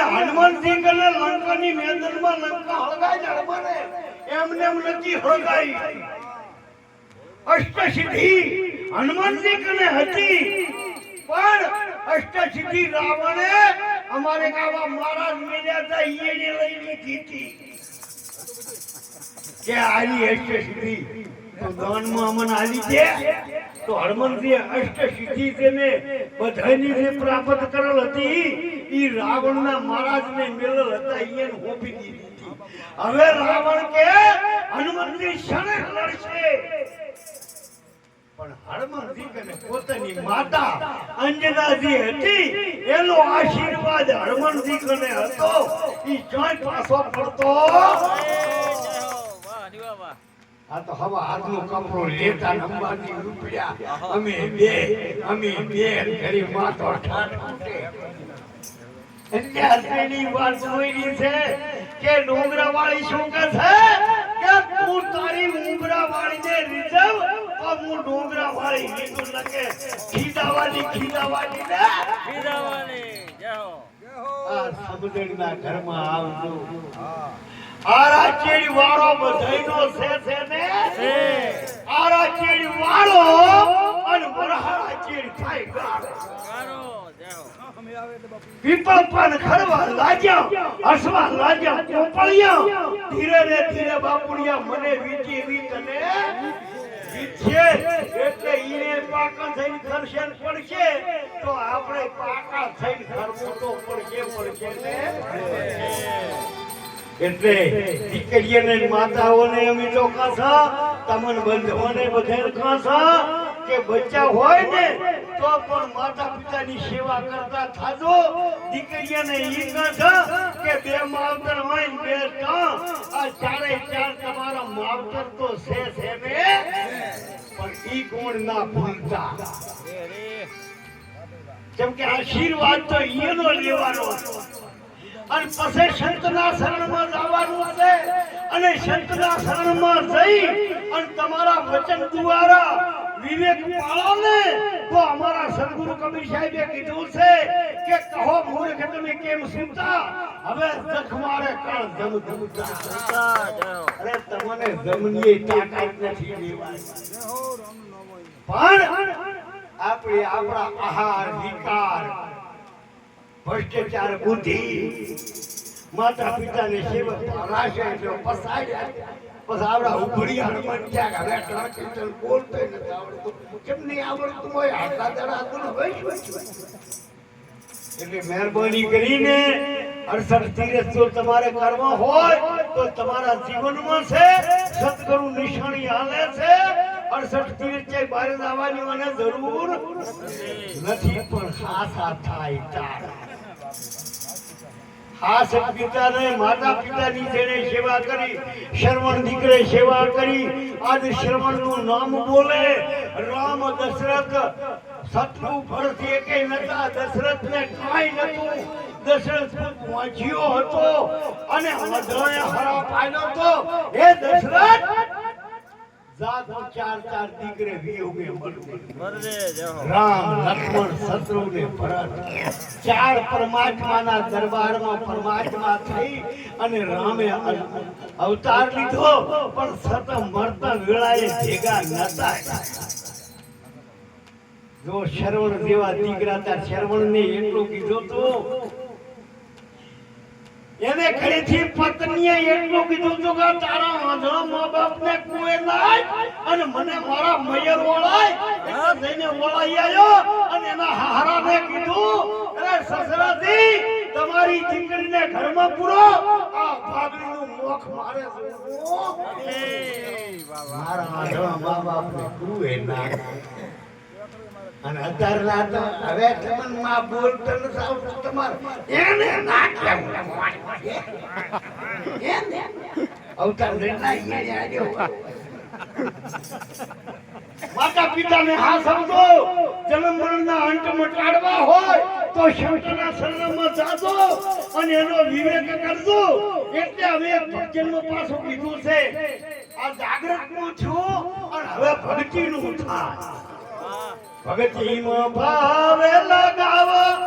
હનુમાનજી કને લંકાની મેદાનમાં લંકા હળગાઈ જ હનુમાને એમને એમ નથી હળગાઈ અષ્ટસિદ્ધિ હનુમાનજી કને હતી પણ અષ્ટસિદ્ધિ રાવણે અમારે ગાવા મહારાજ મેલ્યા હતા એને લઈ લીધી હતી કે આલી અષ્ટસિદ્ધિ તો દાનમાં અમને આલી છે તો હનુમાનજી અષ્ટસિદ્ધિ તેને બધાની જે પ્રાપ્ત કરેલ હતી ઈ રાવણના મહારાજને મેલેલ હતા એને હોપી દીધી હવે રાવણ કે હનુમાનજી શણે લડશે પણ હનુમાનજી કને પોતાની માતા અંજનાજી હતી એનો આશીર્વાદ હનુમાનજી કને હતો ઈ જોઈ પાછો પડતો આ તો હવા આજનો કપડો લેતા અંબાજી રૂપિયા અમે બે ગરીબ માતો ઠાઠ અત્યારની વાત જોઈ છે કે ડોંગરા વાળી શું કહે છે કે તું તારી ઉમરા વાળીને રીઝવ તો હું ડોંગરા વાળી લીધું લગે ખીદાવાની ને ખીદાવાની આ સમુદ્રના ઘરમાં આવજો આરા ચેડી વાળો બધાયનો છે ને આરા ચેડી વાળો અને વરહાળા ચેડી થાય ગારો પીપળ પણ ખરવા લાગ્યા હસવા લાગ્યા પોપળિયા ધીરે બાપુડિયા મને વીતી તને વીછે એટલે ઈને પાકા થઈને ખરશેન પડશે તો આપણે પાકા થઈને ખરવો તો પડશે ને એટલે દીકરીઓને માતાઓને અમે તો કાસા તમને બંધોને બધાને કાસા કે બચ્ચા હોય ને તો પણ માતા પિતાની સેવા કરતા થાજો દીકરીઓને ઈ કાસા કે બે માવતર હોય ને બે કા આ ચારે ચાર તમારા માવતર તો છે ને પણ ઈ ગુણ ના ભૂલતા કેમ કે આશીર્વાદ તો ઈનો લેવાનો અને પછી સંતના શરણમાં જવાનું છે અને સંતના શરણમાં જઈ અને તમારા વચન દ્વારા વિવેક પાળો ને તો અમારા સદગુરુ કબીર સાહેબે કીધું છે કે કહો મૂર્ખ તમે કેમ સુતા હવે જખમારે કળ જમતા અરે તમને જમની તાકાત નથી લેવાની પણ આપણા આહાર વિકાર ભ્રષ્ટાચાર બુદ્ધિ માતા પિતાને સેવક રાશે જો પસાડ્યા પછી આવડા ઉભડિયા હનુમાન ક્યાં હવે ટ્રાન્સલેશન બોલતો નથી આવડતું કેમ નહીં આવડતું હોય આટલા દાડા તો હોય એટલે મહેરબાની કરીને 68 તીરથ જો તમારે કરવા હોય તો તમારા જીવનમાં છે સદગુરુ નિશાની હાલે છે 68 તીરથ છે બહાર આવવાની મને જરૂર નથી પણ ખાસા થાય તારા ખાસ પિતાને માતા પિતાની જેને સેવા કરી શ્રવણ દીકરે સેવા કરી આજ શ્રવણનું નામ બોલે રામ દશરથ શત્રુ ભરતી એકે નતા દશરથને કાંઈ નતું દશરથ પહોંચ્યો હતો અને મધરાએ હરા પાડ્યો હતો હે દશરથ જાત ચાર દીકરે વિયોગે રામ લક્ષ્મણ શત્રુને ભરત ચાર પરમાત્માના દરબારમાં પરમાત્મા થઈ અને રામે અવતાર લીધો પણ સત મરતા વેળાએ ભેગા નતા જો શરવણ જેવા દીકરા હતા શરવણને એટલું કીધું તો એને ઘરેથી પત્નીએ એટલું કીધું તો કે તારા આંધળા મા બાપને કોઈ લાય અને મને મારા મયર ઓળાય એટલે જઈને ઓળાઈ આવ્યો અને એના હારાને કીધું અરે સસરાજી તમારી દીકરીને ઘરમાં પૂરો આ ભાગડીનું મોખ મારે મારા આંધળા મા બાપને કોઈ ના અને અત્યારના તો હવે તમને માં બોલતો નથી આવતું તમારે એને ના કેવું અવતાર દેના અહીંયા આવ્યો માતા પિતાને હા સમજો જન્મ મરણના અંત મટાડવા હોય તો શંકરના શરણમાં જાજો અને એનો વિવેક કરજો એટલે હવે ભક્તિનું પાછું કીધું છે આ જાગૃતનું છું અને હવે ભક્તિનું થાય ભગતીમાં ભાવે લગાવો